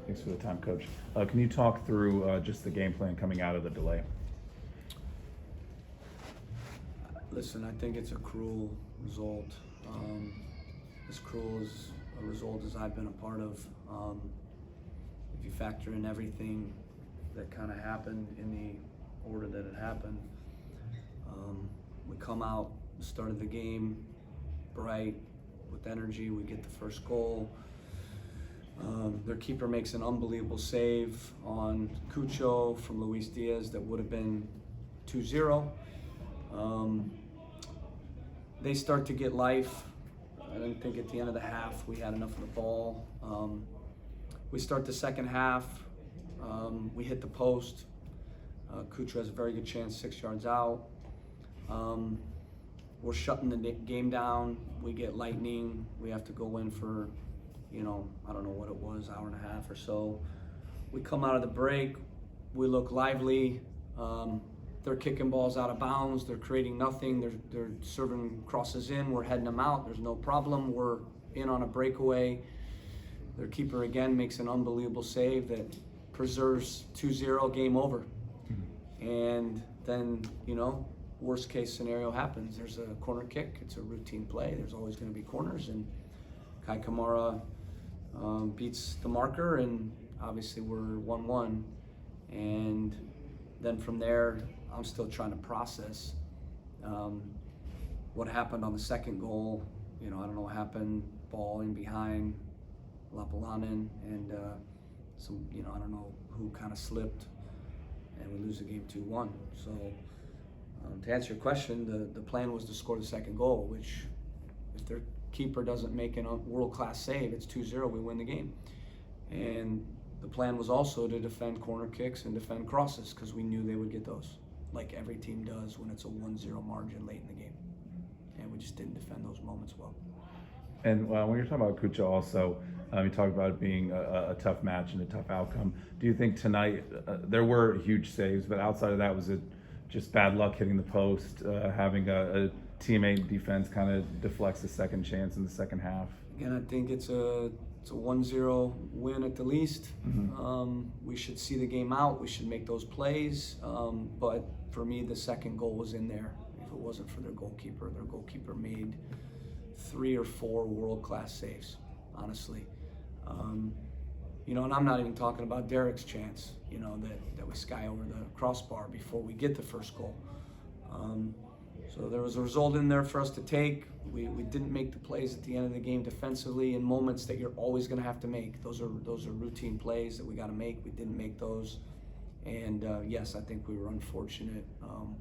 Thanks for the time, Coach. Can you talk through just the game plan coming out of the delay? Listen, I think it's a cruel result. As cruel as a result as I've been a part of. If you factor in everything that kind of happened in the order that it happened, we come out, started the game bright, with energy, we get the first goal. Their keeper makes an unbelievable save on Cucho from Luis Diaz that would have been 2-0. They start to get life. I didn't think at the end of the half we had enough of the ball. We start the second half. We hit the post. Cucho has a very good chance 6 yards out. We're shutting the game down. We get lightning. We have to go in for, I don't know what it was, hour and a half or so. We come out of the break. We look lively. They're kicking balls out of bounds. They're creating nothing. They're serving crosses in. We're heading them out. There's no problem. We're in on a breakaway. Their keeper again makes an unbelievable save that preserves 2-0, game over. And then, worst case scenario happens. There's a corner kick. It's a routine play. There's always going to be corners. And Kai Kamara beats the marker, and obviously we're 1-1. And then from there, I'm still trying to process what happened on the second goal. I don't know what happened. Ball in behind Lapalanen, and I don't know who kind of slipped, and we lose the game 2-1. So to answer your question, the plan was to score the second goal, which if their keeper doesn't make a world-class save, it's 2-0, we win the game. And the plan was also to defend corner kicks and defend crosses, because we knew they would get those, like every team does when it's a 1-0 margin late in the game. And we just didn't defend those moments well. And when you're talking about Cucho also, you talked about it being a tough match and a tough outcome. Do you think tonight, there were huge saves, but outside of that, was it just bad luck hitting the post, having a teammate defense kind of deflects the second chance in the second half? Again, I think it's a 1-0 win at the least. Mm-hmm. We should see the game out. We should make those plays. But for me, the second goal was in there. If it wasn't for their goalkeeper made 3 or 4 world-class saves, honestly. And I'm not even talking about Derek's chance, that we sky over the crossbar before we get the first goal. So there was a result in there for us to take. We didn't make the plays at the end of the game defensively in moments that you're always going to have to make. Those are routine plays that we got to make. We didn't make those. And yes, I think we were unfortunate.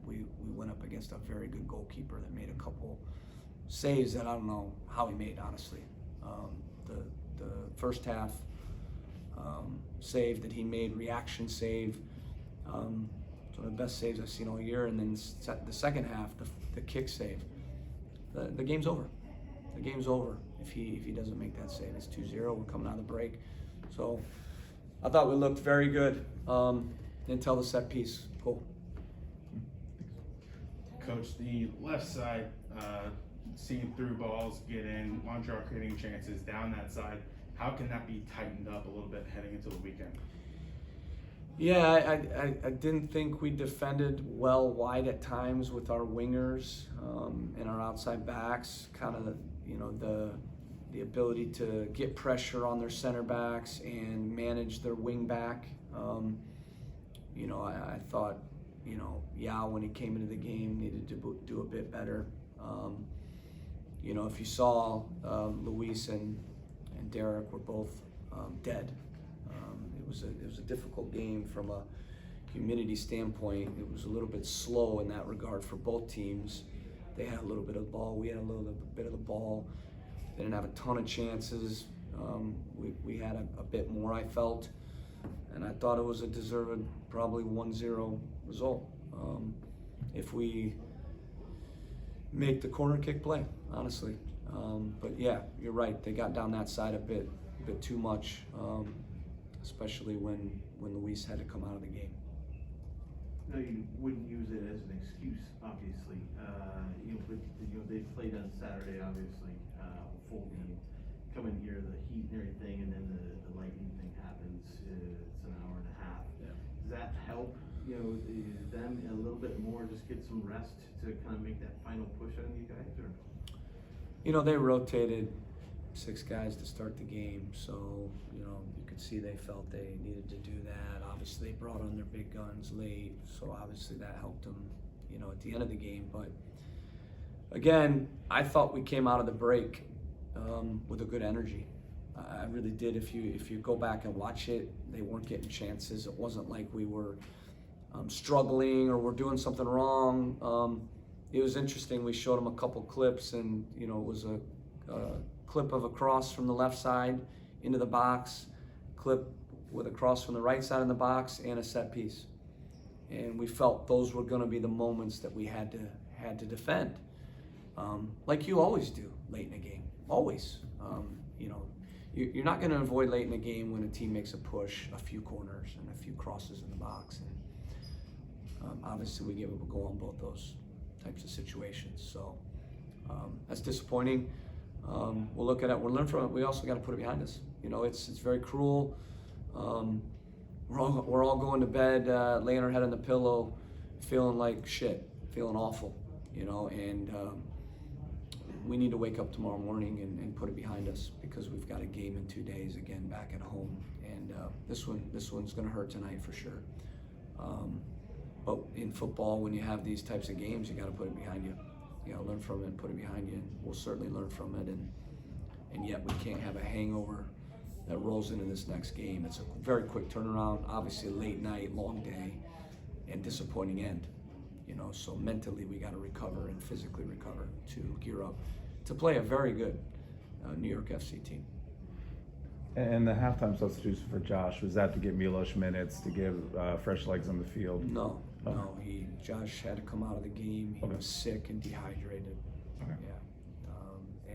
We went up against a very good goalkeeper that made a couple saves that I don't know how he made, honestly. The first half save that he made, reaction save, one of the best saves I've seen all year. And then the second half, the kick save. The game's over. The game's over if he doesn't make that save. It's 2-0. We're coming out of the break. So I thought we looked very good until the set piece goal. Coach, the left side, seeing through balls, get in, Montreal creating chances down that side. How can that be tightened up a little bit heading into the weekend? Yeah, I didn't think we defended well wide at times with our wingers and our outside backs. Kind of the ability to get pressure on their center backs and manage their wing back. I thought, Yao, when he came into the game, needed to do a bit better. If you saw, Luis and Derek were both dead. It was a difficult game from a humidity standpoint. It was a little bit slow in that regard for both teams. They had a little bit of the ball. We had a little bit of the ball. They didn't have a ton of chances. We had a bit more, I felt. And I thought it was a deserved, probably 1-0 result. If we make the corner kick play, honestly. But yeah, you're right. They got down that side a bit too much, especially when Luis had to come out of the game. No, you wouldn't use it as an excuse, obviously. They played on Saturday, obviously, full game. Come in here, the heat and everything, and then the lightning thing happens. them a little bit more, just get some rest to kind of make that final push on you guys, or? They rotated 6 guys to start the game, so, you could see they felt they needed to do that. Obviously, they brought on their big guns late, so obviously that helped them, at the end of the game. But again, I thought we came out of the break with a good energy. I really did. If you go back and watch it, they weren't getting chances. It wasn't like we were struggling or we're doing something wrong. It was interesting. We showed them a couple clips, and it was a clip of a cross from the left side into the box, clip with a cross from the right side in the box, and a set piece. And we felt those were going to be the moments that we had to defend, like you always do late in a game. Always, you're not going to avoid late in a game when a team makes a push, a few corners, and a few crosses in the box. And obviously, we gave up a goal on both those types of situations. So that's disappointing. We'll look at it. We'll learn from it. We also got to put it behind us. It's very cruel. We're all going to bed, laying our head on the pillow, feeling like shit, feeling awful, and we need to wake up tomorrow morning and put it behind us, because we've got a game in 2 days again back at home, and this one's going to hurt tonight for sure. But in football, when you have these types of games, you got to put it behind you. You got to learn from it and put it behind you, and we'll certainly learn from it. And yet we can't have a hangover that rolls into this next game. It's a very quick turnaround, obviously a late night, long day, and disappointing end. So mentally we got to recover and physically recover to gear up to play a very good New York FC team. And the halftime substitution for Josh, was that to get Milos minutes, to give fresh legs on the field? No, Oh. no. Josh had to come out of the game. He Okay. was sick and dehydrated. Okay. Yeah,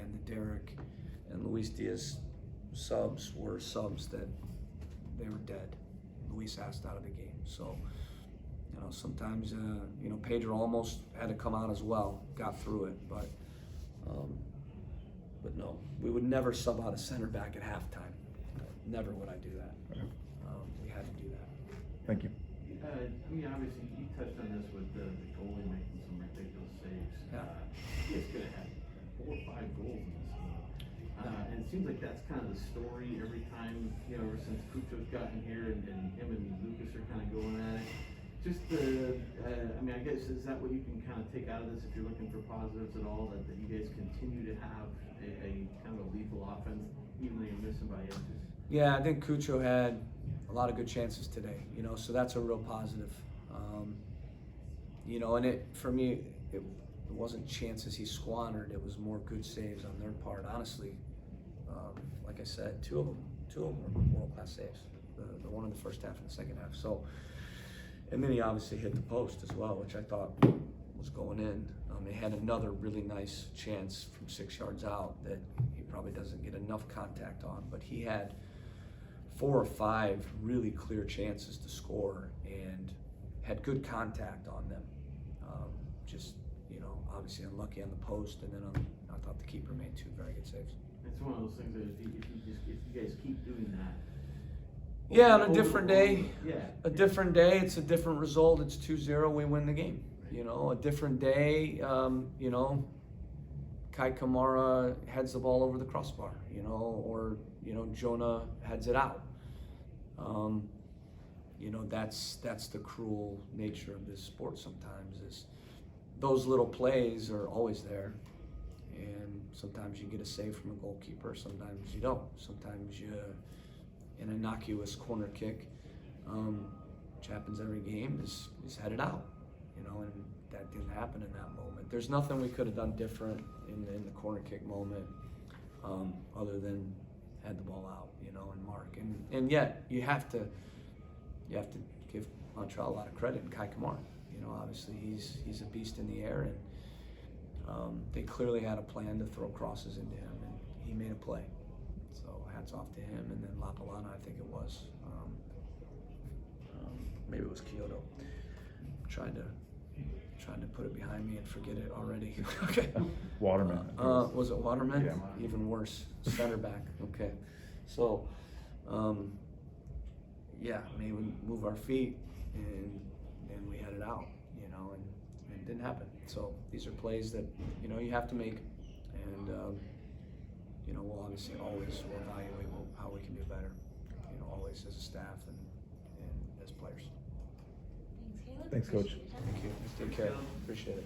and the Derek and Luis Diaz subs were subs that they were dead. Luis asked out of the game, so sometimes Pedro almost had to come out as well. Got through it, but no, we would never sub out a center back at halftime. Never would I do that. Okay. We had to do that. Thank you. Obviously, you touched on this with the goalie making some ridiculous saves. Yeah. He could have had 4 or 5 goals in this game. And it seems like that's kind of the story every time, ever since Cucho's gotten here, and him and Lucas are kind of going at it. Just I guess, is that what you can kind of take out of this if you're looking for positives at all, that you guys continue to have a kind of a lethal offense, even though you're missing by inches? Yeah, I think Cucho had a lot of good chances today, so that's a real positive. And for me, it wasn't chances he squandered, it was more good saves on their part. Honestly, like I said, two of them were world-class saves. The one in the first half and the second half. So, and then he obviously hit the post as well, which I thought was going in. He had another really nice chance from 6 yards out that he probably doesn't get enough contact on, but he had 4 or 5 really clear chances to score and had good contact on them. Obviously unlucky on the post, and then I thought the keeper made 2 very good saves. It's one of those things that if you guys keep doing that. Yeah, on a different day. Yeah. A different day, it's a different result. It's 2-0, we win the game. A different day, Kai Kamara heads the ball over the crossbar, or Jonah heads it out. That's the cruel nature of this sport sometimes, is those little plays are always there, and sometimes you get a save from a goalkeeper, sometimes you don't. Sometimes an innocuous corner kick, which happens every game, is headed out, and that didn't happen in that moment. There's nothing we could have done different in the corner kick moment, other than head the ball out, and mark. And yet you have to give Montreal a lot of credit, and Kai Kamara. Obviously he's a beast in the air, and they clearly had a plan to throw crosses into him, and he made a play. So hats off to him. And then Lapalana, I think it was, maybe it was Kyoto, trying to put it behind me and forget it already. Okay. Waterman. Was it Waterman? Yeah. Even worse. Center back. Okay. So, maybe we move our feet and and we headed out, you know, and it didn't happen. So these are plays that, you know, you have to make, and you know, we'll obviously always will evaluate how we can do better, you know, always as a staff and as players. Thanks, Caleb. Thanks, Coach. Appreciate your time. Thank you. Take care. Appreciate it.